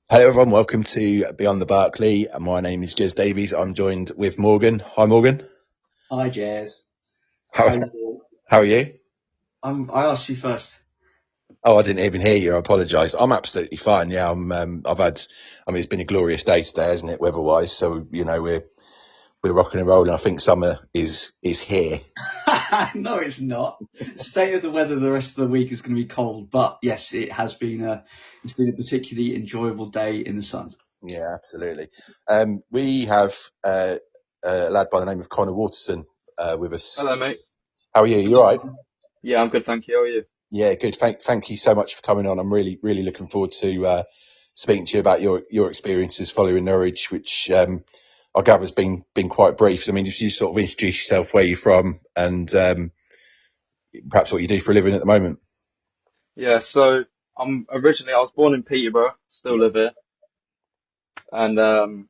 Hello everyone, welcome to Beyond the Barclay. My name is Jez Davies. I'm joined with Morgan. Hi Morgan. Hi, Jez. How are you? I asked you first. Oh, I didn't even hear you. I apologise. I'm absolutely fine. Yeah, it's been a glorious day today, hasn't it, weather-wise? So we're rocking and rolling. I think summer is here. No, it's not. State of the weather the rest of the week is going to be cold, but yes, it's been a particularly enjoyable day in the sun. Yeah, absolutely. We have a lad by the name of Conner Waterson with us. Hello, mate. How are you? You all right? Yeah, I'm good, thank you. How are you? Yeah, good. Thank you so much for coming on. I'm really looking forward to speaking to you about your experiences following Norwich, which I gather has been quite brief. I mean, if you sort of introduce yourself, where you're from, and perhaps what you do for a living at the moment. Yeah, so I was born in Peterborough, still live here, and I'm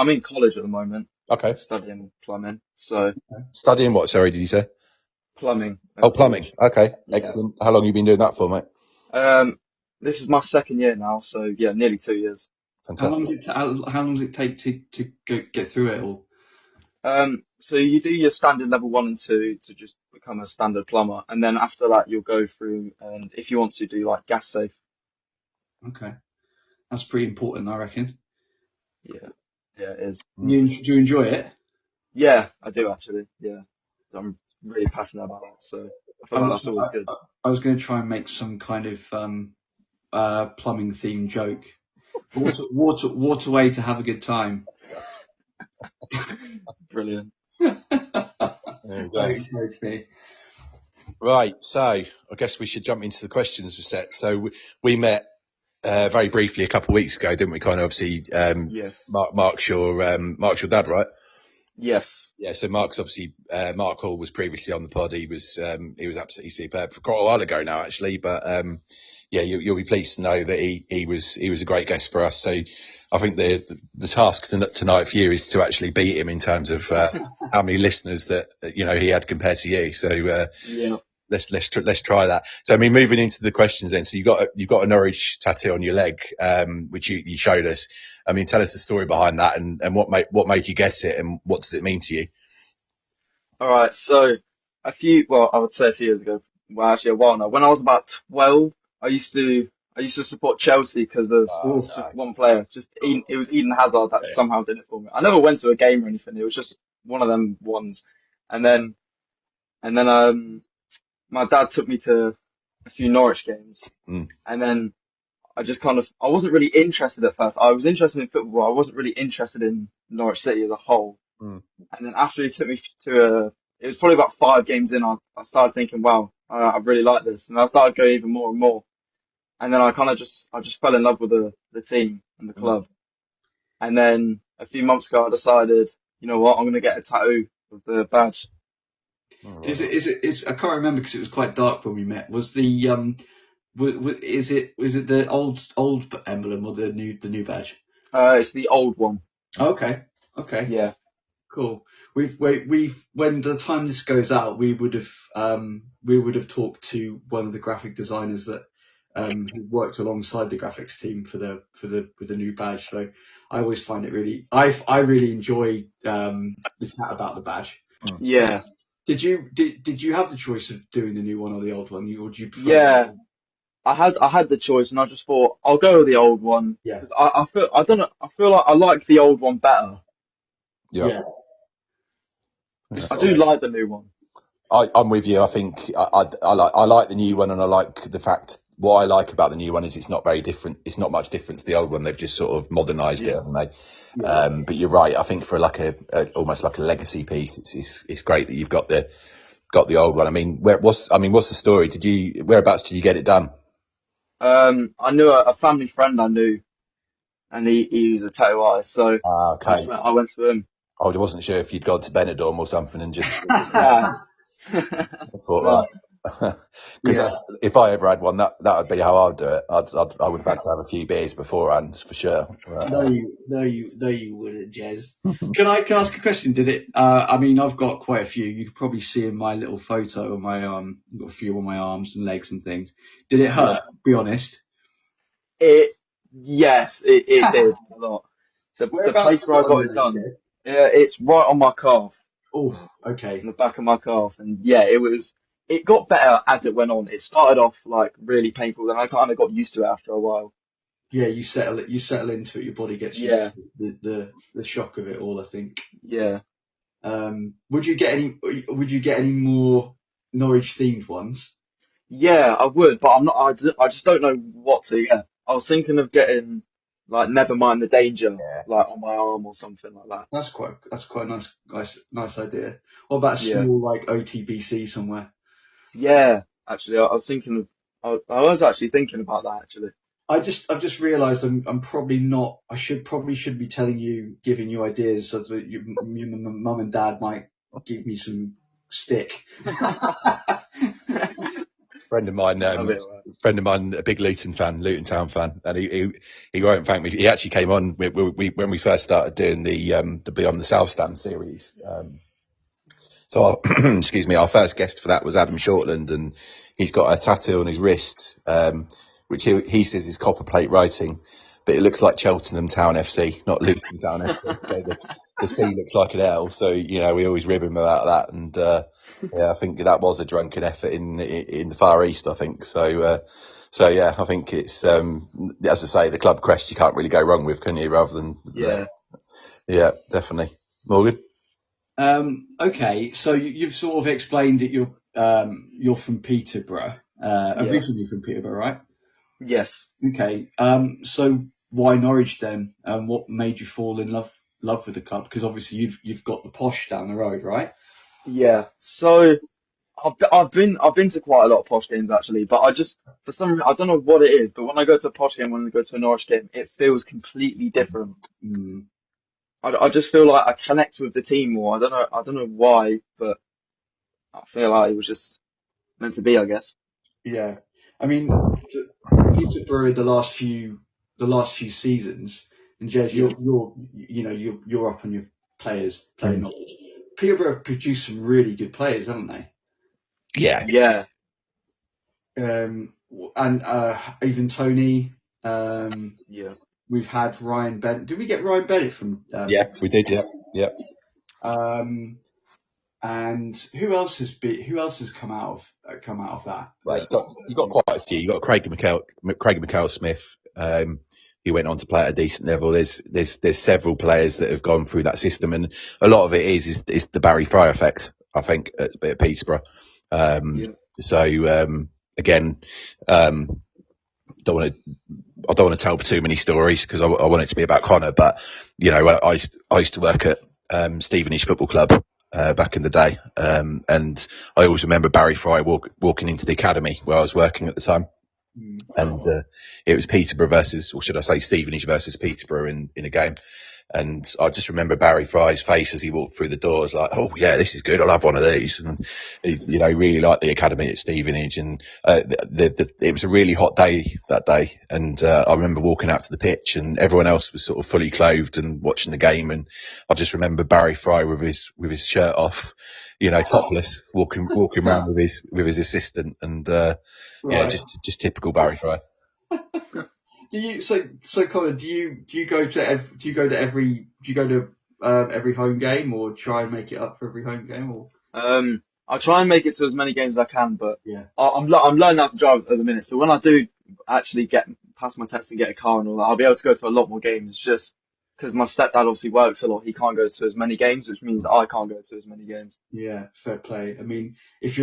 in college at the moment, Okay. studying plumbing. So Studying what? Sorry, did you say? plumbing Oh, at plumbing. college. Okay, Yeah. excellent. How long have you been doing that for, mate? This is my second year now, so yeah, nearly 2 years. Fantastic. How long does it take to get through it all? So you do your standard level 1 and 2 to just become a standard plumber, and then after that you'll go through, and if you want to do like gas safe. Okay, that's pretty important, I reckon. Yeah, yeah, it is. Do you enjoy it? Yeah, I do actually. Yeah, I'm really passionate about it, so I feel like that's always good. I was going to try and make some kind of plumbing themed joke. Waterway to have a good time. Brilliant. There we go. Right, so I guess we should jump into the questions we set. So we met very briefly a couple of weeks ago, didn't we? Kind of obviously, Yes. Mark's your dad, right? Yes. Yeah. So Mark's obviously Mark Hall was previously on the pod. He was absolutely superb quite a while ago now, actually. But yeah, you'll be pleased to know that he was a great guest for us. So I think the task tonight for you is to actually beat him in terms of how many listeners that he had compared to you. So Yeah. Let's try that. So I mean, moving into the questions then. So you've got a Norwich tattoo on your leg, which you showed us. I mean, tell us the story behind that and what made you get it and what does it mean to you? All right. So I would say a few years ago. Well, actually, a while now. When I was about 12, I used to support Chelsea because of just one player. It was Eden Hazard that somehow did it for me. I never went to a game or anything. It was just one of them ones. And then my dad took me to a few Norwich games, and then I wasn't really interested at first. I was interested in football. I wasn't really interested in Norwich City as a whole. And then after he took me it was probably about 5 games in, I started thinking, wow, I really like this. And I started going even more and more. And then I just fell in love with the team and the club. And then a few months ago, I decided, you know what, I'm going to get a tattoo of the badge. I can't remember because it was quite dark when we met. Was the is it the old emblem or the new badge? It's the old one. Okay. Yeah. Cool. We've when the time this goes out, we would have talked to one of the graphic designers that who worked alongside the graphics team for the new badge. So I always find it I really enjoy the chat about the badge. Yeah. Did you have the choice of doing the new one or the old one? Or do you prefer? Yeah. I had the choice, and I just thought I'll go with the old one. Yeah. 'Cause I feel like I like the old one better. Yeah. I do like the new one. I'm with you. I think I like the new one, and I like the fact what I like about the new one is it's not very different. It's not much different to the old one. They've just sort of modernised it, haven't they? Yeah. But you're right. I think for like almost like a legacy piece, it's great that you've got the old one. I mean, what's the story? Whereabouts did you get it done? I knew a family friend I knew, and he was a tattoo artist, so okay. I went to him. I wasn't sure if you'd gone to Benidorm or something and just. I thought, right. Because if I ever had one, that would be how I'd do it. I would have had to have a few beers beforehand for sure. No, you wouldn't, Jez. Can I ask a question? Did it? I mean, I've got quite a few. You could probably see in my little photo of my I've got a few on my arms and legs and things. Did it hurt? Be honest. Yes, it did a lot. The place where I got it done, it's right on my calf. Oh, okay. In the back of my calf, and yeah, it got better as it went on. It started off like really painful, then I kind of got used to it after a while. Yeah, you settle into it. Your body gets used to the shock of it all, I think. Yeah. Would you get any more Norwich themed ones? Yeah, I would, but I'm not. I just don't know what to get. I was thinking of getting like Never Mind the Danger, like on my arm or something like that. That's quite a nice idea. What about a small like OTBC somewhere? Yeah, actually, I was thinking of. I was actually thinking about that actually. I've just realised I'm probably not. I should be giving you ideas so that your mum and dad might give me some stick. Friend of mine, a big Luton Town fan, and he won't thank me. He actually came on when we first started doing the Beyond the South Stand series. So excuse me, our first guest for that was Adam Shortland, and he's got a tattoo on his wrist, which he says is copper plate writing, but it looks like Cheltenham Town FC, not Luton Town FC. So the C looks like an L. So we always rib him about that, and I think that was a drunken effort in the Far East. I think so. Yeah, I think it's as I say, the club crest you can't really go wrong with, can you? Rather than yeah, definitely. Morgan. Okay, so you've sort of explained that you're from Peterborough, originally from Peterborough, right? Yes. Okay. So why Norwich then? What made you fall in love with the club? Because obviously you've got the Posh down the road, right? Yeah. So I've been to quite a lot of Posh games actually, but for some reason I don't know what it is, but when I go to a Posh game, when I go to a Norwich game, it feels completely different. Mm. I just feel like I connect with the team more. I don't know why, but I feel like it was just meant to be, I guess. Yeah. I mean, Peterborough the last few seasons, and Jez, you're up on your players playing Norwich. Peterborough have produced some really good players, haven't they? Yeah. Yeah. And even Tony. Yeah. We've had Ryan Bennett. Did we get Ryan Bennett from? Yeah, we did. Yeah. And who else has come out of that? Well, you've got quite a few. You've got Craig McHale Smith. He went on to play at a decent level. There's several players that have gone through that system, and a lot of it is the Barry Fry effect, I think, at Peterborough. So again, I don't want to tell too many stories because I want it to be about Conner, but I used to work at Stevenage Football Club back in the day, and I always remember Barry Fry walking into the academy where I was working at the time, and it was Peterborough versus, or should I say, Stevenage versus Peterborough in a game. And I just remember Barry Fry's face as he walked through the doors, like, "Oh yeah, this is good. I'll have one of these." And he, really liked the academy at Stevenage. And it was a really hot day that day. And I remember walking out to the pitch, and everyone else was sort of fully clothed and watching the game. And I just remember Barry Fry with his shirt off, topless, walking around with his assistant. And just typical Barry Fry. Conor, do you go to every home game, or try and make it up for every home game, or? I try and make it to as many games as I can, but yeah, I'm learning how to drive at the minute. So when I do actually get past my test and get a car and all that, I'll be able to go to a lot more games. Just because my stepdad obviously works a lot, he can't go to as many games, which means that I can't go to as many games. Yeah, fair play. I mean, if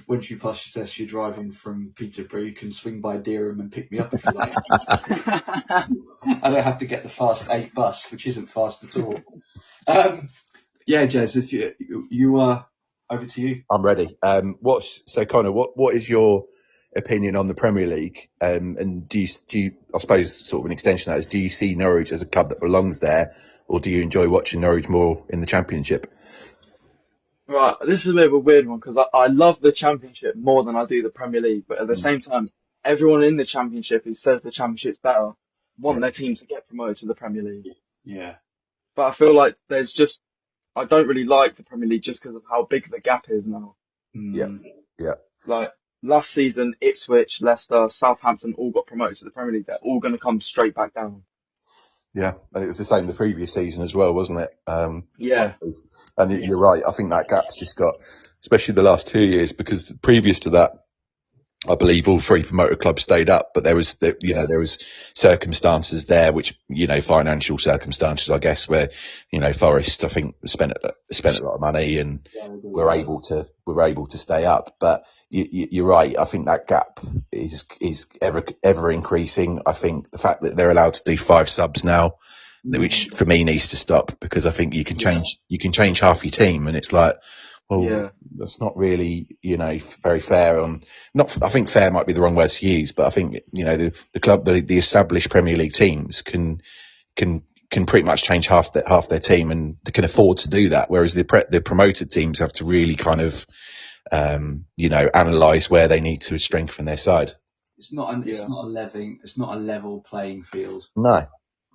once you pass your test, you're driving from Peterborough, you can swing by Dereham and pick me up if you like. I don't have to get the fast 8 bus, which isn't fast at all. Yeah, Jez, if you are over to you. I'm ready. Conor, what is your opinion on the Premier League? And do you, I suppose, sort of an extension of that is, do you see Norwich as a club that belongs there, or do you enjoy watching Norwich more in the Championship? Right, this is a bit of a weird one because I love the Championship more than I do the Premier League, but at the same time, everyone in the Championship who says the Championship's better want their team to get promoted to the Premier League. Yeah. But I feel like I don't really like the Premier League just because of how big the gap is now. Yeah. Like, last season, Ipswich, Leicester, Southampton all got promoted to the Premier League. They're all going to come straight back down. Yeah, and it was the same the previous season as well, wasn't it? Yeah. And you're right. I think that gap's just got, especially the last 2 years, because previous to that, I believe all three promoted clubs stayed up, but there was, there was circumstances there, which, financial circumstances, I guess, where, Forest, I think, spent a lot of money and were able to stay up. But you're right. I think that gap is ever increasing. I think the fact that they're allowed to do 5 subs now, which for me needs to stop, because I think you can change half your team, and it's like, well, that's not really, very fair I think fair might be the wrong word to use, but I think, the club, the established Premier League teams can pretty much change half their team, and they can afford to do that. Whereas the promoted teams have to really kind of, analyse where they need to strengthen their side. It's not a level playing field. No.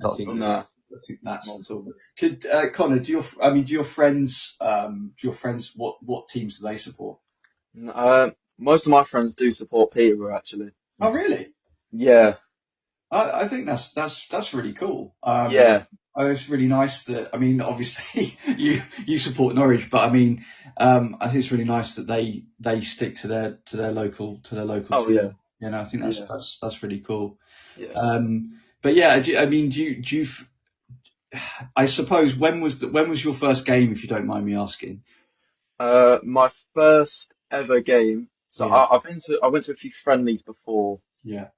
I think that's could Connor, do your friends what teams do they support? Most of my friends do support Peterborough, actually. Oh, really? Yeah. I think that's really cool. It's really nice that, obviously you support Norwich, but I think it's really nice that they stick to their local team. Yeah. I think that's really cool. Yeah. But yeah, do you I suppose when was your first game, if you don't mind me asking? My first ever game. So I went to a few friendlies before. Yeah.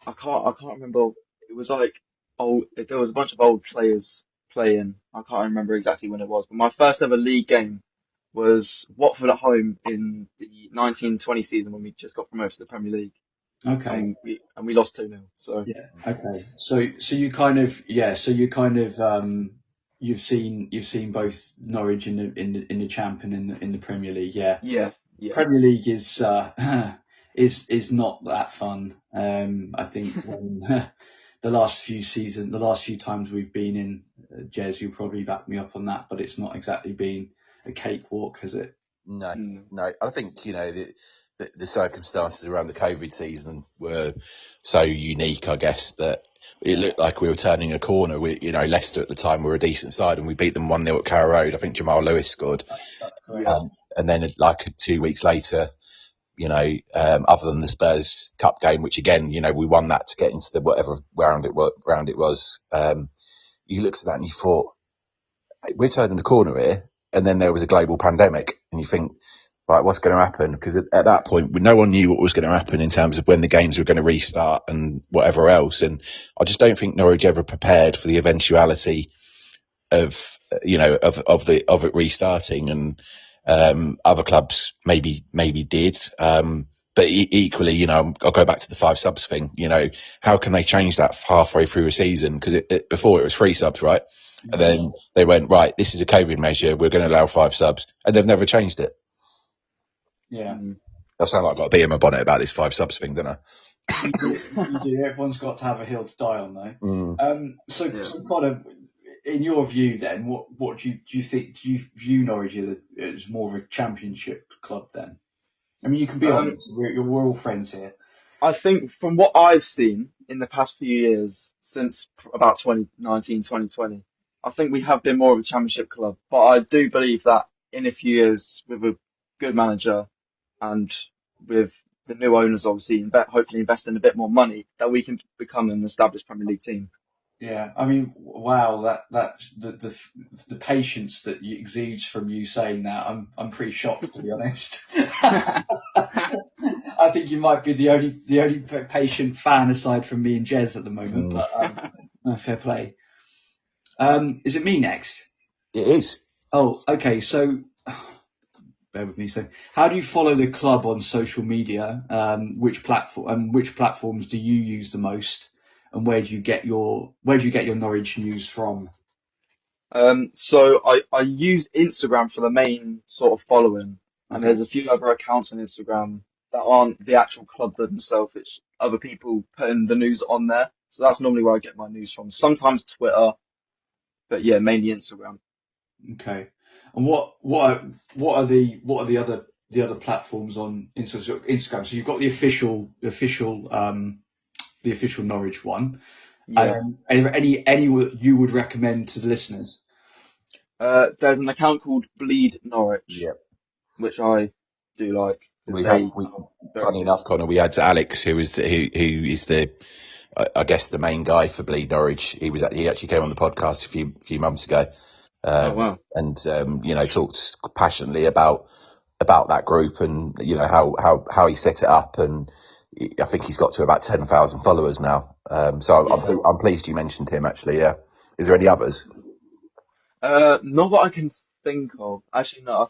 I can't remember. It was like there was a bunch of old players playing. I can't remember exactly when it was, but my first ever league game was Watford at home in the 1920 season when we just got promoted to the Premier League. Okay. And we lost 2-0. So yeah. Okay. So you kind of you've seen both Norwich in the Champ and in the Premier League. Yeah. Yeah. Premier League is not that fun. I think when the last few times we've been in, Jez, you'll probably back me up on that, but it's not exactly been a cakewalk, has it? No. I think, the circumstances around the COVID season were so unique, I guess, that it looked like we were turning a corner. Leicester at the time were a decent side, and we beat them 1-0 at Carrow Road. I think Jamal Lewis scored. And then 2 weeks later, other than the Spurs Cup game, which again, we won that to get into the whatever round it was. You looked at that and you thought, hey, we're turning the corner here. And then there was a global pandemic, and you think, right, what's going to happen? Because at that point, no one knew what was going to happen in terms of when the games were going to restart and whatever else. And I just don't think Norwich ever prepared for the eventuality of it restarting. And other clubs maybe did. But equally, I'll go back to the 5 subs thing. How can they change that halfway through a season? Because before it was 3 subs, right? And then they went, right, this is a COVID measure, we're going to allow 5 subs. And they've never changed it. Yeah. I sound like I've got a bee in my bonnet about this 5 subs thing, don't I? You do. Everyone's got to have a hill to die on, though. So kind of, in your view then, what do you think? Do you view Norwich as more of a championship club then? You can be honest, we're all friends here. I think from what I've seen in the past few years, since about 2019, 2020, I think we have been more of a championship club. But I do believe that in a few years, with a good manager and with the new owners, obviously, hopefully investing a bit more money, that we can become an established Premier League team. Yeah, wow, that the patience that exudes from you saying that, I'm pretty shocked, to be honest. I think you might be the only patient fan aside from me and Jez at the moment, but fair play. Is it me next? It is. Oh, okay. So, bear with me. So, how do you follow the club on social media? Which platforms do you use the most? And where do you get your Norwich news from? So I use Instagram for the main sort of following, and there's a few other accounts on Instagram that aren't the actual club themselves, it's other people putting the news on there. So that's normally where I get my news from. Sometimes Twitter, but yeah, mainly Instagram. Okay. And what are the other platforms on Instagram. So you've got the official Norwich one. Yeah. Any you would recommend to the listeners? There's an account called Bleed Norwich, Yeah. which I do like. Funny enough, Connor, we had Alex, who is the, I guess, the main guy for Bleed Norwich. He actually came on the podcast a few months ago. Oh, wow. And talked passionately about that group and how he set it up, and I think he's got to about 10,000 followers now. So I'm pleased you mentioned him, actually. Yeah. Is there any others? Not that I can think of. Actually, no. I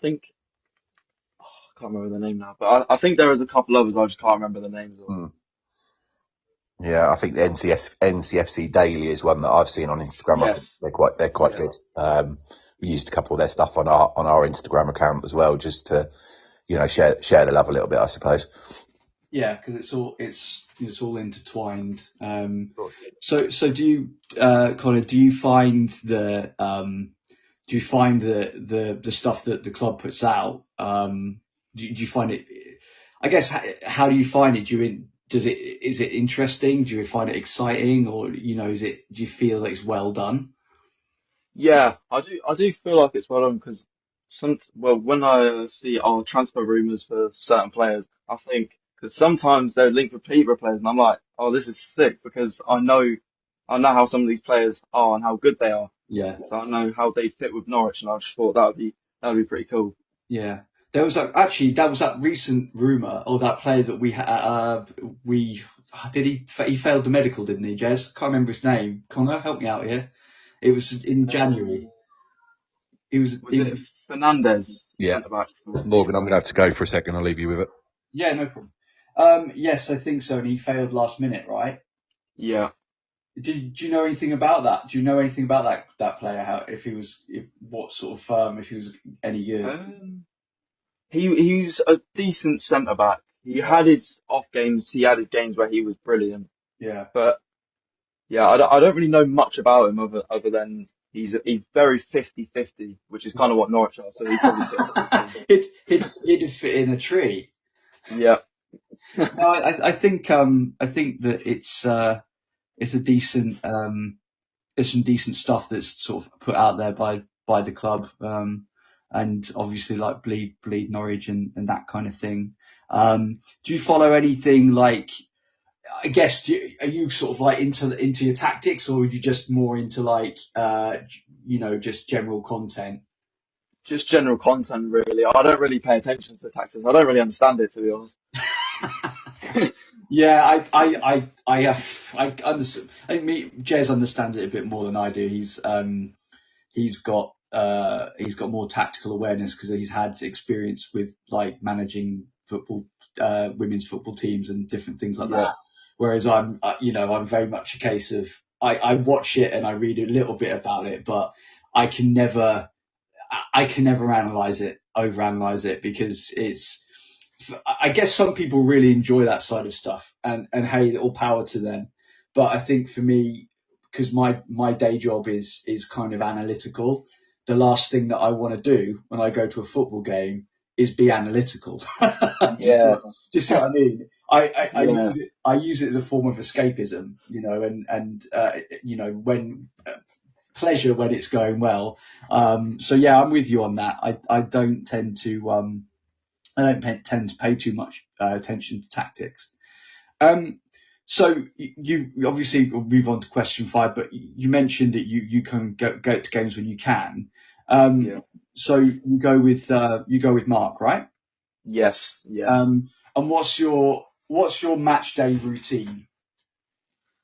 can't remember the name now, but I think there is a couple others. I just can't remember the names of. Yeah, I think the NCFC Daily is one that I've seen on Instagram. Yes. They're quite good. We used a couple of their stuff on our Instagram account as well, just to share the love a little bit, I suppose. Yeah, because it's all intertwined. So do you, Colin? Do you find the stuff that the club puts out? Do you find it? I guess how do you find it? Is it interesting? Do you find it exciting, or do you feel that it's well done? Yeah, I do feel like it's well done because when I see our transfer rumours for certain players, I think because sometimes they're linked with Peterborough players, and I'm like, oh, this is sick because I know how some of these players are and how good they are. Yeah. So I know how they fit with Norwich, and I just thought that would be pretty cool. Yeah. There was that recent rumour, or that player that he failed the medical, didn't he, Jez? Can't remember his name. Conner, help me out here. It was in January. Was it Fernandez? Yeah. Centre back. Morgan, I'm going to have to go for a second. I'll leave you with it. Yeah, no problem. Yes, I think so. And he failed last minute, right? Yeah. Do you know anything about that? Do you know anything about that player? What sort of firm? If he was any good? He was a decent centre back. He had his off games. He had his games where he was brilliant. Yeah. But yeah, I don't really know much about him other than he's very 50-50, which is kind of what Norwich are. So he probably fits. He'd fit in a tree. Yeah. No, I think that it's a decent there's some decent stuff that's sort of put out there by the club, and obviously like bleed Norwich and that kind of thing. Do you follow anything like? I guess are you sort of like into your tactics, or are you just more into like just general content? Just general content, really. I don't really pay attention to the tactics. I don't really understand it, to be honest. Yeah, I understand. I think Jez understands it a bit more than I do. He's got more tactical awareness because he's had experience with like managing football, women's football teams and different things like that. Whereas I'm very much a case of I watch it and I read a little bit about it, but I can never overanalyze it because I guess some people really enjoy that side of stuff, and hey, all power to them. But I think for me, because my day job is kind of analytical, the last thing that I want to do when I go to a football game is be analytical. Just see what I mean? I use it as a form of escapism, and when pleasure when it's going well. So yeah, I'm with you on that. I don't tend to pay too much attention to tactics. So you obviously will move on to question 5, but you mentioned that you can go to games when you can. So you go with Mark, right? Yes. Yeah. And what's your match day routine?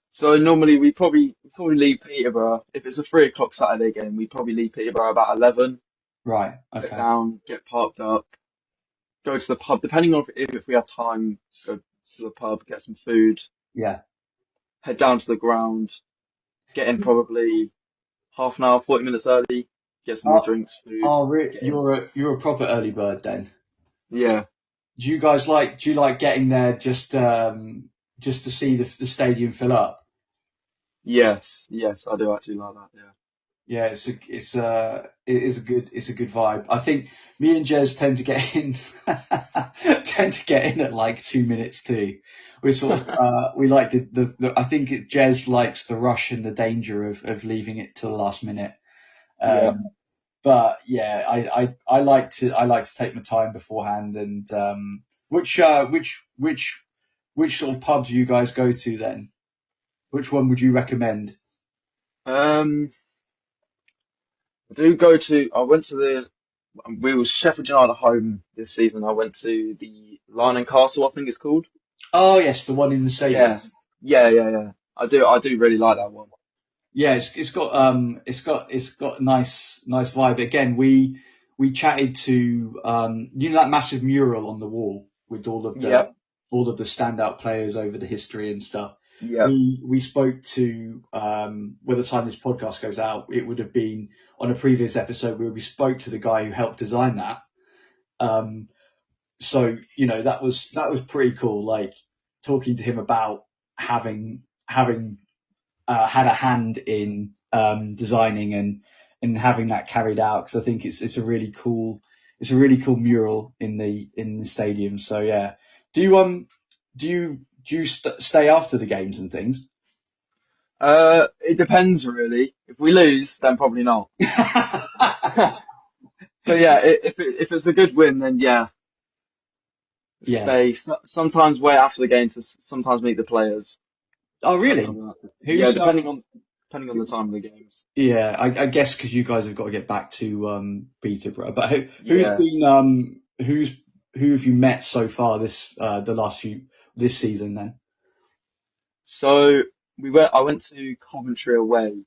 So normally we probably leave Peterborough. If it's a 3 o'clock Saturday game, we probably leave Peterborough about 11. Right. Okay. Get down, get parked up, go to the pub. Depending on if we have time, go to the pub, get some food. Yeah. Head down to the ground, get in probably half an hour, 40 minutes early, get some more drinks, food. Oh, really? You're a proper early bird then. Yeah. Do you like getting there just to see the stadium fill up? Yes, I do actually like that. Yeah. Yeah, it is a good vibe. I think me and Jez tend to get in at like 2 minutes too. We sort of we like I think Jez likes the rush and the danger of leaving it to the last minute. But yeah, I like to take my time beforehand. And which sort of pubs you guys go to then? Which one would you recommend? I went to we were Sheffield United at home this season. I went to the Lion and Castle, I think it's called. Oh yes, the one in the stadium. Yeah. I do really like that one. Yeah, it's got a nice vibe. Again, we chatted to that massive mural on the wall with all of the standout players over the history and stuff. Yeah. We spoke to by the time this podcast goes out, it would have been on a previous episode where we spoke to the guy who helped design that. So that was pretty cool. Like talking to him about having had a hand in designing and having that carried out, because I think it's a really cool mural in the stadium. So yeah, do you stay after the games and things? It depends really. If we lose, then probably not. But yeah, if it's a good win, then yeah. Stay. Sometimes wait after the games to sometimes meet the players. Oh really? Yeah, depending on the time of the games. Yeah, I guess because you guys have got to get back to Peterborough. But who have you met so far this season then? So I went to Coventry away.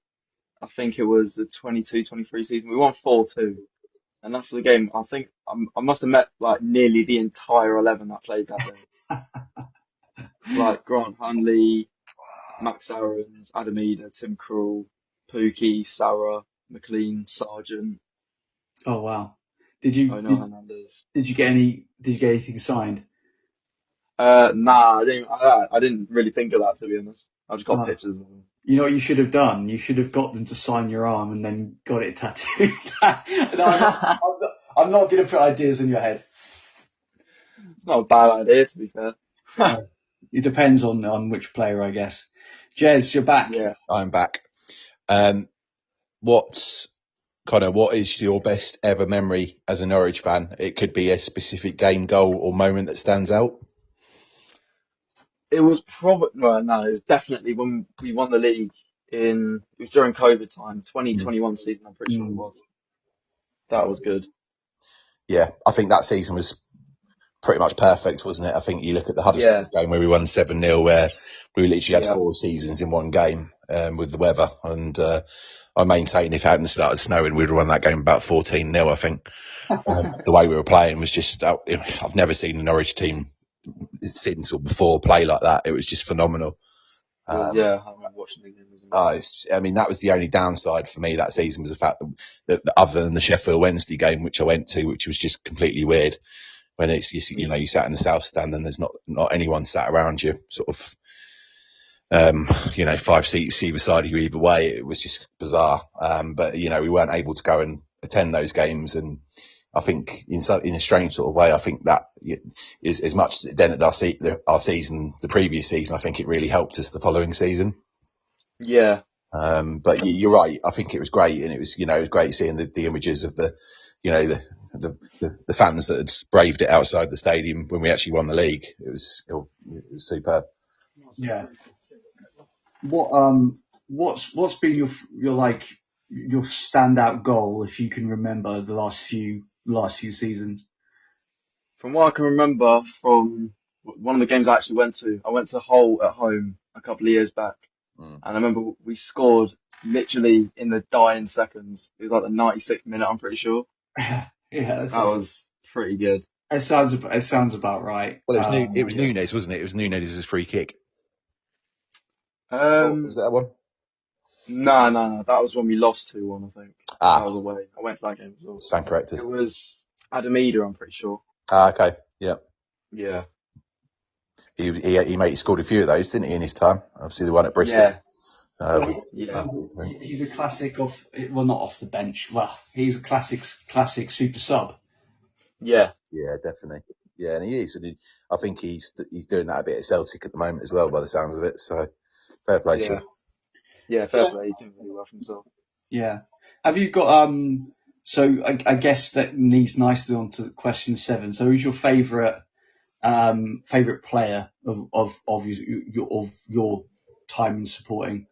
I think it was the 22-23 season. We won 4-2. And after the game, I think I must have met like nearly the entire 11 that played that day. Like Grant Hanley, Max Aarons, Adam Eder, Tim Krul, Pookie, Sarah, McLean, Sargent. Oh wow! Did you get anything signed? Nah, I didn't really think of that, to be honest. I just got pictures of them. You know what you should have done? You should have got them to sign your arm and then got it tattooed. No, I'm not going to put ideas in your head. It's not a bad idea, to be fair. It depends on which player, I guess. Jez, you're back. Yeah, I'm back. What is your best ever memory as a Norwich fan? It could be a specific game, goal, or moment that stands out. It was it was definitely when we won the league it was during COVID time, 2021 season, I'm pretty sure it was. That was good. Yeah, I think that season was pretty much perfect, wasn't it? I think you look at the Huddersfield game where we won 7-0, where we literally had 4 seasons in one game with the weather. And I maintain if it hadn't started snowing, we'd have won that game about 14-0, I think. The way we were playing was just, I've never seen a Norwich team since or before play like that. It was just phenomenal. I remember watching the game. That was the only downside for me that season, was the fact that other than the Sheffield Wednesday game, which I went to, which was just completely weird, when it's you sat in the south stand and there's not anyone sat around you, sort of 5 seats either side of you either way. It was just bizarre. But we weren't able to go and attend those games, and I think in a strange sort of way, I think that is as much as it dented our season, the previous season. I think it really helped us the following season. Yeah. But you're right. I think it was great, and it was great seeing the images of the fans that had braved it outside the stadium when we actually won the league. It was superb. Yeah. What's been your standout goal, if you can remember, the last few seasons? From what I can remember from one of the games I actually went to Hull at home a couple of years back. And I remember we scored literally in the dying seconds. It was like the 96th minute, I'm pretty sure. That was pretty good. It sounds about right. Well, it was Nunes, wasn't it? It was Nunes' free kick. Was that one? No. That was when we lost 2-1, I think. That was away. I went to that game as well. Stand corrected. It was Adam Eder, I'm pretty sure. Okay. Yeah. Yeah. He scored a few of those, didn't he, in his time? Obviously the one at Bristol. He's a classic not off the bench. Well, he's a classic super sub. Yeah, definitely. Yeah, and he is. And I think he's doing that a bit at Celtic at the moment as well, by the sounds of it. So fair play to him. Yeah, fair play. He's doing really well for himself. Yeah. Have you got So I guess that leads nicely on to question 7. So who's your favourite player of your time in supporting?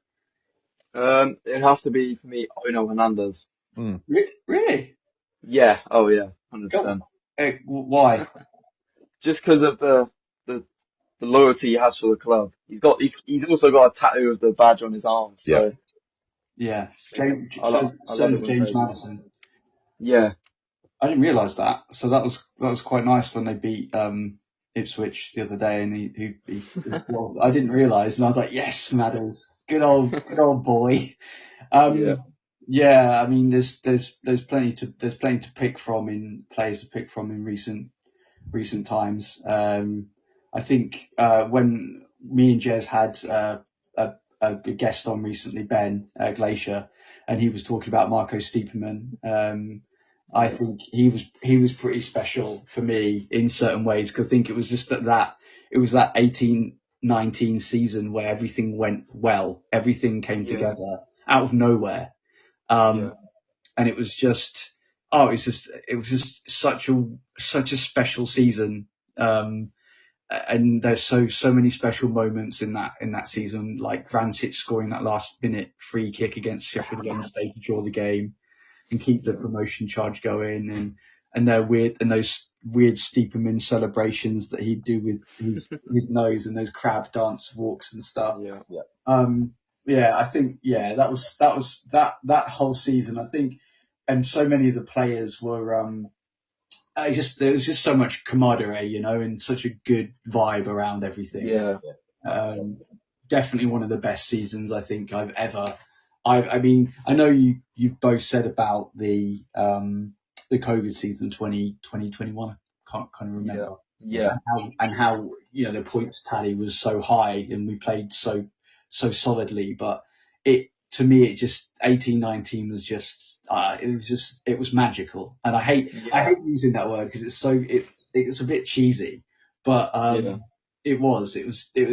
It'd have to be for me, Ono Hernandez. Really? Yeah. Oh yeah. 100%. Why? Just because of the loyalty he has for the club. He's also got a tattoo of the badge on his arm. So yeah. I love it when James players. Madison. Yeah. I didn't realise that. So that was quite nice when they beat Ipswich the other day, and he was. I didn't realise, and I was like, yes, Madders, good old boy. Yeah. I mean, there's plenty to pick from in players to pick from in recent times. I think when me and Jez had a guest on recently, Ben Glacier, and he was talking about Marco Stiepermann. I think he was pretty special for me in certain ways, because I think it was just that 18-19 season where everything went well, everything came together out of nowhere, and it was just such a special season, and there's so many special moments in that season, like Vrancic scoring that last minute free kick against Sheffield Wednesday to draw the game and keep the promotion charge going, and those weird Stiepermann celebrations that he'd do with his nose and those crab dance walks and stuff. I think that whole season, I think, and so many of the players were there was just so much camaraderie, and such a good vibe around everything. Definitely one of the best seasons I think I've ever. I mean, I know you've both said about the COVID season 2021. Can't kind of remember. And how the points tally was so high and we played so solidly, but to me it just 18-19 was just it was magical, and I hate using that word because it's a bit cheesy, but it was just it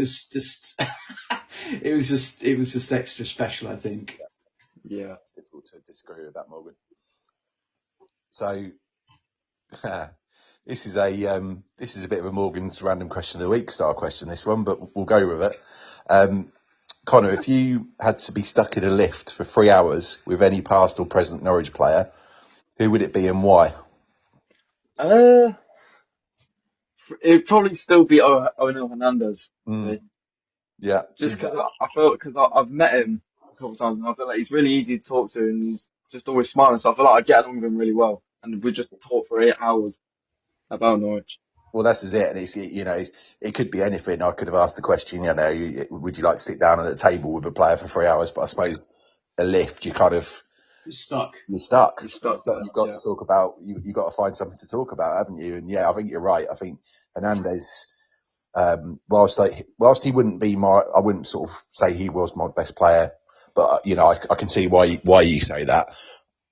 was just extra special, I think. Yeah, it's difficult to disagree with that, Morgan. So this is a bit of a Morgan's random question of the week style question, this one, but we'll go with it. Conner, if you had to be stuck in a lift for 3 hours with any past or present Norwich player, who would it be and why? It'd probably still be Ono Hernandez. Yeah. Just because I've met him a couple of times and I feel like he's really easy to talk to and he's just always smiling. So I feel like I get along with him really well, and we just talk for 8 hours about Norwich. Well, that's it, and it could be anything. I could have asked the question, would you like to sit down at a table with a player for 3 hours? But I suppose a lift, you're stuck. You've got to talk about. You've got to find something to talk about, haven't you? And I think you're right. I think Hernandez, whilst he wouldn't be I wouldn't sort of say he was my best player, but I can see why you say that.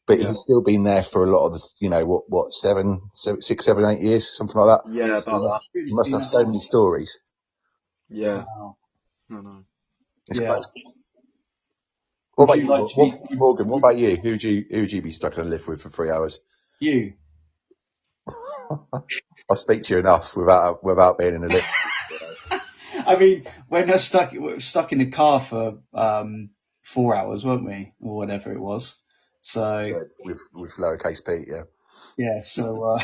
But he's still been there for a lot of the, 6, 7, 8 years, something like that. Yeah, about that. He must have so many stories. Yeah. Wow. No. It's great. What about you, Morgan? What about you? Who'd you be stuck in a lift with for 3 hours? You. I'll speak to you enough without being in a lift. I mean, when we're stuck in the car for 4 hours, weren't we, or whatever it was? So with lowercase p, yeah. So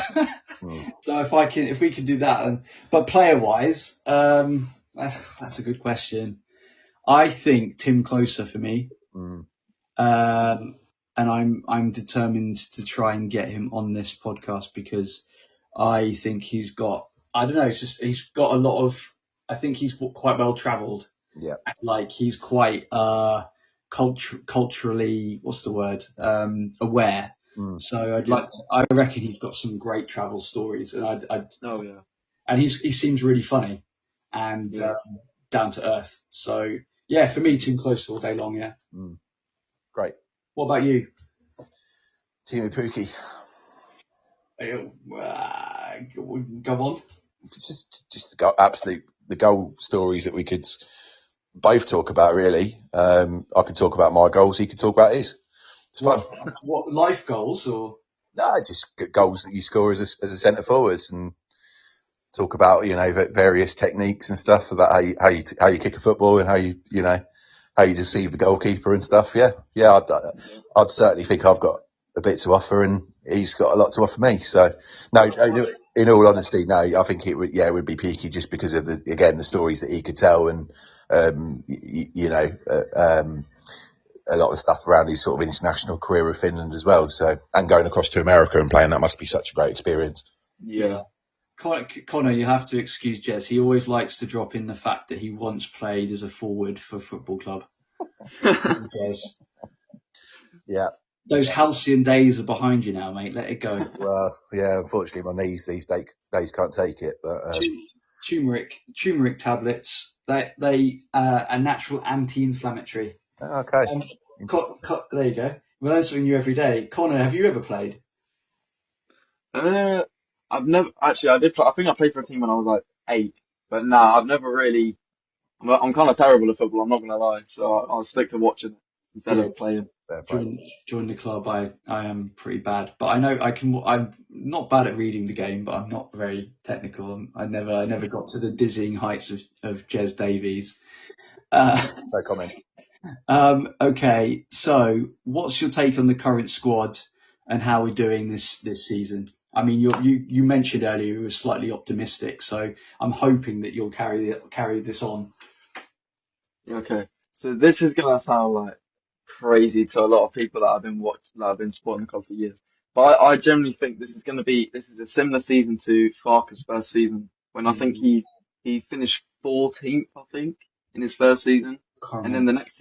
so if we can do that, but player wise, that's a good question. I think Tim Closer for me, and I'm determined to try and get him on this podcast because I think he's got. I don't know. It's just he's got a lot of. I think he's quite well travelled. Yeah. Like he's quite culturally, what's the word? Aware. So I reckon he's got some great travel stories, and and he seems really funny and down to earth. So Yeah, for me, Team Close all day long. Yeah. Great. What about you? Team Pookie. Go on. Just the goal stories that we could both talk about, really. I could talk about my goals. He could talk about his. It's fun. What life goals or? No, just goals that you score as a centre forwards, and talk about various techniques and stuff about how you kick a football and how you deceive the goalkeeper and stuff. Yeah. I'd certainly think I've got a bit to offer, and he's got a lot to offer me. So no, in all honesty, no, I think it would be Peaky just because of the stories that he could tell, and a lot of stuff around his sort of international career with Finland as well. So, and going across to America and playing, that must be such a great experience. Yeah. Connor, you have to excuse Jez. He always likes to drop in the fact that he once played as a forward for a football club. Jez. Yeah. Those halcyon days are behind you now, mate. Let it go. Well, yeah, unfortunately my knees these days can't take it. But turmeric tablets, they are natural anti-inflammatory. Okay. There you go. We learn something new every day. Connor, have you ever played? I've never actually. I did. I think I played for a team when I was like 8, but I've never really. I'm kind of terrible at football. I'm not gonna lie, so I'll stick to watching instead of playing. Join the club. I am pretty bad, but I know I can. I'm not bad at reading the game, but I'm not very technical. I never got to the dizzying heights of Jez Davies. No comment. Okay, so what's your take on the current squad and how we're doing this season? I mean, you mentioned earlier you were slightly optimistic, so I'm hoping that you'll carry this on. Okay, so this is gonna sound like crazy to a lot of people that I've been supporting the club for years. But I generally think this is a similar season to Farke's first season, when I think he finished 14th, I think, in his first season, and then the next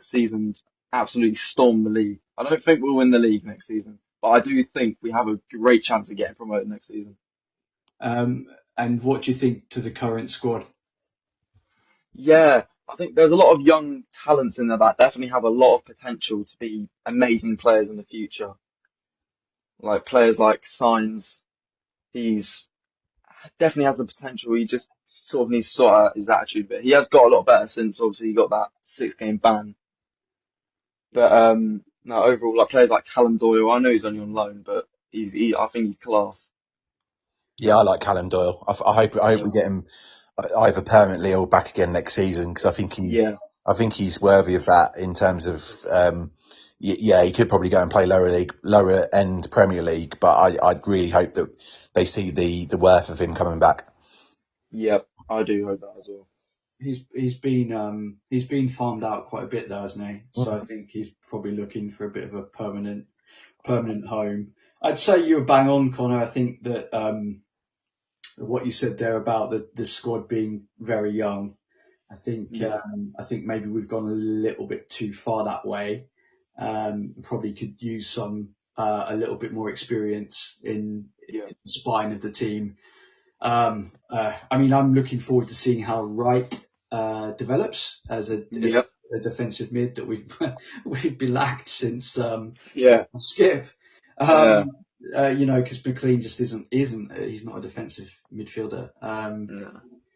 season absolutely stormed the league. I don't think we'll win the league next season, but I do think we have a great chance of getting promoted next season. And what do you think to the current squad? Yeah, I think there's a lot of young talents in there that definitely have a lot of potential to be amazing players in the future. Like players like Signs, he's definitely has the potential. He just sort of needs to sort out his attitude a bit. He has got a lot better since obviously he got that 6-game ban. But no, overall, like players like Callum Doyle, I know he's only on loan, but I think he's class. Yeah, I like Callum Doyle. I hope we get him either permanently or back again next season, because I think he's worthy of that in terms of he could probably go and play lower end Premier League, but I'd really hope that they see the worth of him coming back. Yep, I do hope that as well. He's been farmed out quite a bit though, hasn't he? So I think he's probably looking for a bit of a permanent home. I'd say you were bang on, Connor. I think that what you said there about the squad being very young, I think maybe we've gone a little bit too far that way. Probably could use some a little bit more experience in the spine of the team. I mean, I'm looking forward to seeing how Wright develops as a defensive mid that we've been lacked since Skip. Because McLean just isn't he's not a defensive midfielder.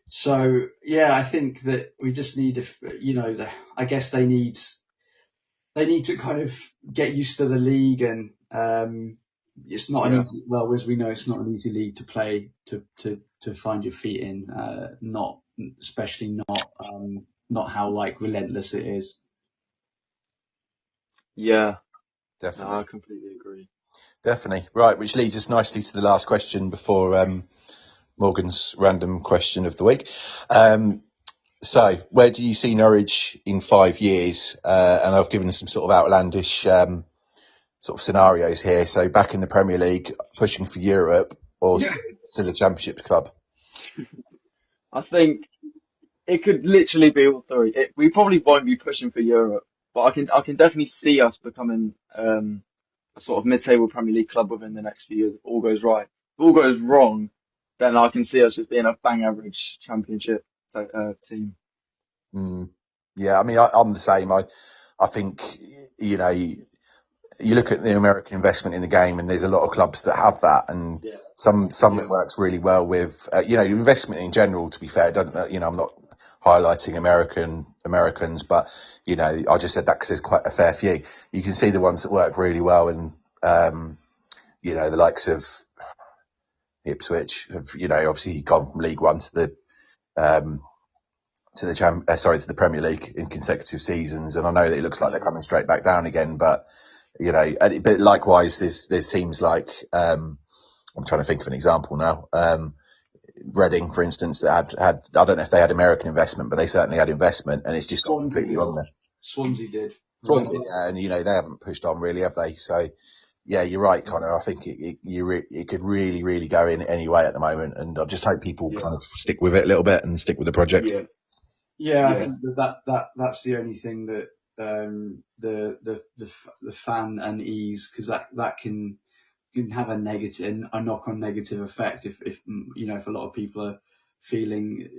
So yeah, I think that we just need I guess they need to kind of get used to the league, and it's not as we know, it's not an easy league to play to find your feet in. Especially not how like relentless it is. Yeah, definitely. No, I completely agree. Definitely. Right, which leads us nicely to the last question before Morgan's random question of the week. So, where do you see Norwich in 5 years? And I've given some sort of outlandish sort of scenarios here. So, back in the Premier League, pushing for Europe, or still a Championship club? I think it could literally be all three. We probably won't be pushing for Europe, but I can definitely see us becoming a sort of mid-table Premier League club within the next few years if all goes right. If all goes wrong, then I can see us just being a bang average Championship team. Yeah, I mean, I'm the same. I think, you know, you look at the American investment in the game, and there's a lot of clubs that have that, and some it works really well with, you know, investment in general. To be fair, doesn't, you know, I'm not highlighting Americans, but you know, I just said that because there's quite a fair few. You can see the ones that work really well, and you know, the likes of Ipswich have, you know, obviously gone from League One to the to the Premier League in consecutive seasons, and I know that it looks like they're coming straight back down again, but you know, but likewise, there's teams like I'm trying to think of an example now. Reading, for instance, that had I don't know if they had American investment, but they certainly had investment, and it's just gone completely on there. Swansea did. Swansea, and you know, they haven't pushed on really, have they? So yeah, you're right, Conor. I think it could really, really go in any way at the moment, and I just hope people kind of stick with it a little bit and stick with the project. I think that's the only thing that the fan unease, because that can have a knock-on negative effect if you know, if a lot of people are feeling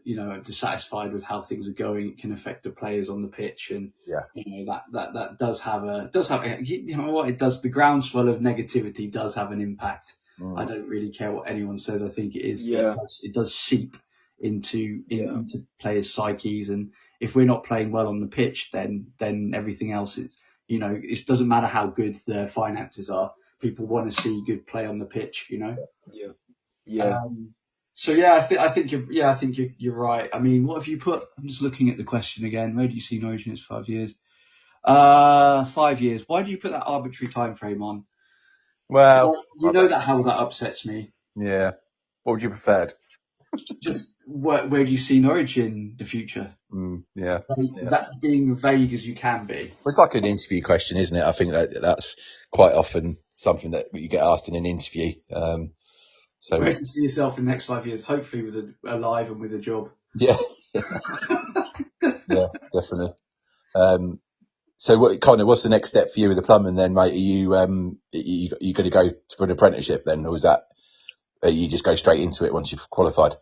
you know, dissatisfied with how things are going, it can affect the players on the pitch, and you know, that does have you know what it does. The groundswell of negativity does have an impact. I don't really care what anyone says. I think it does seep into players' psyches, and if we're not playing well on the pitch, then everything else is, you know, it doesn't matter how good their finances are. People want to see good play on the pitch, you know. So I think you're right. I mean, what have you put? I'm just looking at the question again. Where do you see Norwich in its 5 years? 5 years. Why do you put that arbitrary time frame on? Well, you know that how that upsets me. Yeah. What would you prefer? Just where do you see Norwich in the future? That being vague as you can be. Well, it's like an interview question, isn't it? I think that's quite often something that you get asked in an interview. So where do you see yourself in the next 5 years? Hopefully alive and with a job. Yeah. Yeah, definitely. So what's the next step for you with the plumbing then, mate? Are you going to go for an apprenticeship then, or you just go straight into it once you've qualified?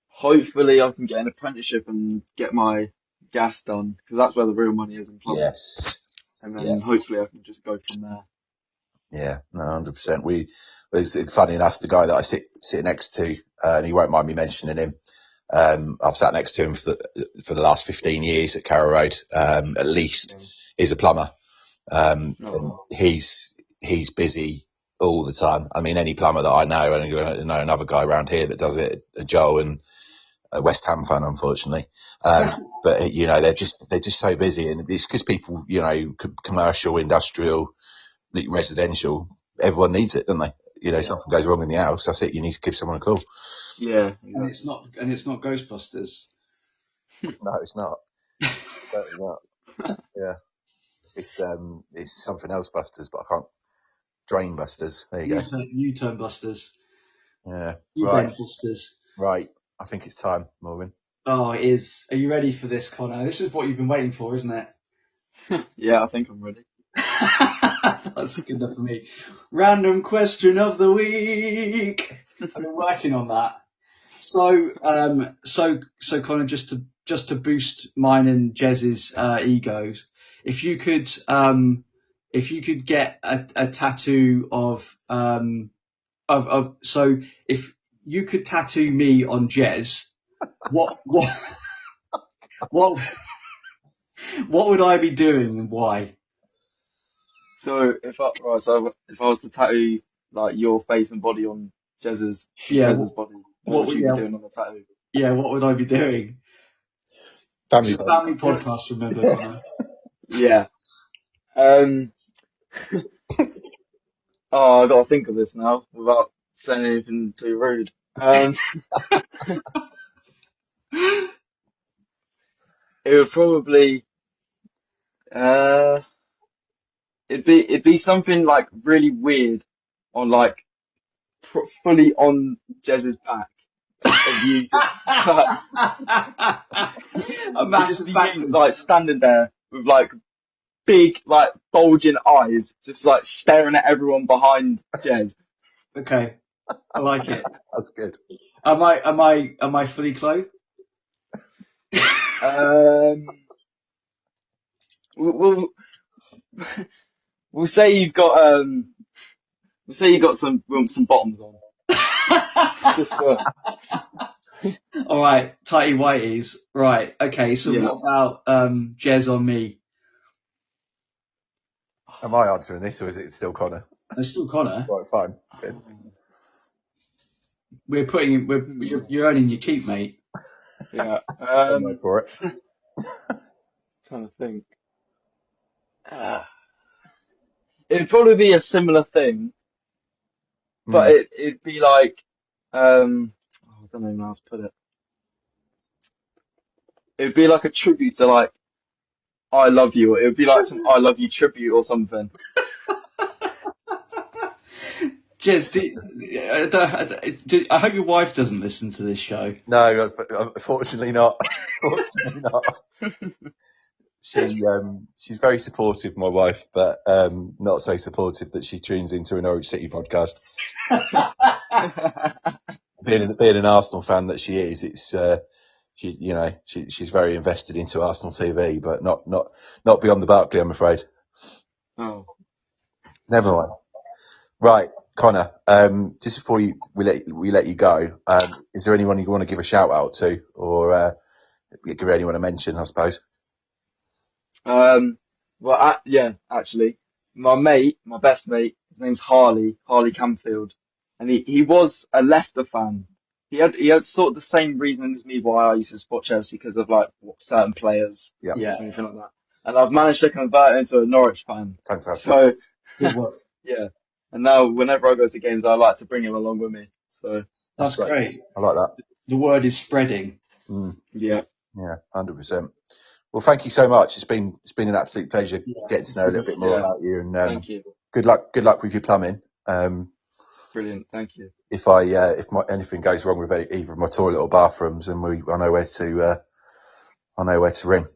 Hopefully I can get an apprenticeship and get my gas done, because that's where the real money is in plumbing. Yes. And then hopefully I can just go from there. Yeah, no, 100%. It's funny enough, the guy that I sit next to, and he won't mind me mentioning him. I've sat next to him for the last 15 years at Carrow Road, at least. He's a plumber. And he's busy all the time. I mean, any plumber that I know, and I know another guy around here that does it, Joel, and a West Ham fan, unfortunately. But you know, they're just so busy, and it's because people, you know, commercial, industrial, residential, everyone needs it, don't they? You know, something goes wrong in the house, that's it. You need to give someone a call. Yeah, and it's not Ghostbusters. No, it's not. Certainly not. Yeah, it's something else, Busters, but I can't. Drain Busters. There you go. U-turn Busters. Yeah. Right. Busters. Right. I think it's time, Morgan. Oh, it is. Are you ready for this, Connor? This is what you've been waiting for, isn't it? Yeah, I think I'm ready. That's good enough for me. Random question of the week. I've been working on that. So Connor, just to boost mine and Jez's egos, if you could get a tattoo of so if you could tattoo me on Jez, what would I be doing and why? So if I was to tattoo like your face and body on Jez's body, what would you be doing on the tattoo? Yeah, what would I be doing? Family podcast, remember? Yeah. Oh, I got to think of this now without saying anything too rude. It would probably it'd be something like really weird on like fully on Jez's back of you like standing there with like big like bulging eyes, just like staring at everyone behind Jez. Okay, I like it. That's good. Am I fully clothed? We'll we'll say you've got some bottoms on. Just for... All right, tighty whities. Right, okay. So what about Jez on me? Am I answering this, or is it still Conner? It's still Conner. Right, fine. Good. You're earning your keep, mate. Yeah. I'm ready for it. Trying to think. It'd probably be a similar thing, but it'd be like, I don't know how to put it. It'd be like a tribute to like, I love you. It would be like some I love you tribute or something. Jez, I hope your wife doesn't listen to this show. No, unfortunately not. Unfortunately not. She's very supportive, my wife, but not so supportive that she tunes into a Norwich City podcast. being an Arsenal fan that she is, it's she's very invested into Arsenal TV, but not beyond the Barclay, I'm afraid. Oh, never mind. Right, Conner. Just before we let you go, is there anyone you want to give a shout out to, or give anyone a mention, I suppose? Actually, my best mate, his name's Harley Camfield, and he was a Leicester fan. He had sort of the same reason as me why I used to support Chelsea, because of like certain players, anything like that. And I've managed to convert into a Norwich fan. Fantastic. So, good work. Yeah. And now whenever I go to games, I like to bring him along with me. So that's great. I like that. The word is spreading. Yeah. Yeah, 100%. Well, thank you so much. It's been an absolute pleasure getting to know a little bit more about you. And thank you. Good luck with your plumbing. Brilliant. Thank you. If anything goes wrong with either of my toilet or bathrooms, and I know where to ring.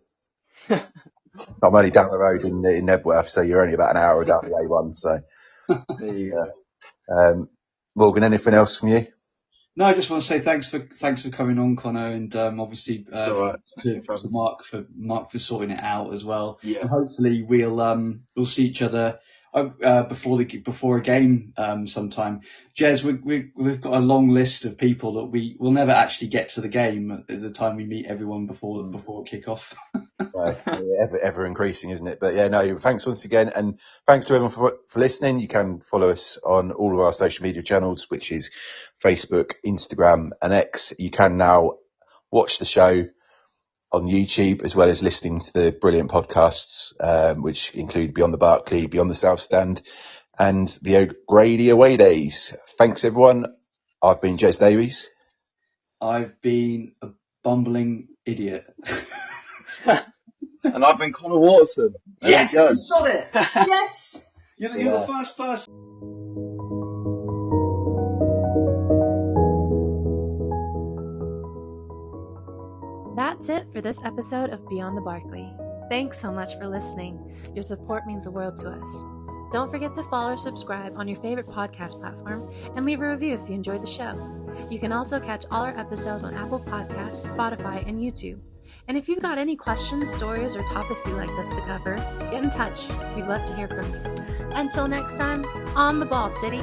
I'm only down the road in Nebworth, so you're only about an hour down the A1. So there you go. Morgan, anything else from you? No, I just want to say thanks for coming on, Conner, and obviously to Mark for sorting it out as well. Yeah. And hopefully we'll see each other before a game sometime. Jez, we've got a long list of people that we will never actually get to the game at the time we meet everyone before kick-off. Ever increasing, isn't it? But yeah, no, thanks once again, and thanks to everyone for listening. You can follow us on all of our social media channels, which is Facebook, Instagram and X. You can now watch the show on YouTube, as well as listening to the brilliant podcasts, which include Beyond the Barclay, Beyond the South Stand and the O'Grady Away Days. Thanks everyone. I've been Jez Davies. I've been a bumbling idiot. And I've been Conner Waterson. Yes! Got it! Yes! You're the first person. That's it for this episode of Beyond the Barclay. Thanks so much for listening. Your support means the world to us. Don't forget to follow or subscribe on your favorite podcast platform and leave a review if you enjoyed the show. You can also catch all our episodes on Apple Podcasts, Spotify, and YouTube. And if you've got any questions, stories, or topics you'd like us to cover, get in touch. We'd love to hear from you. Until next time, on the ball, City.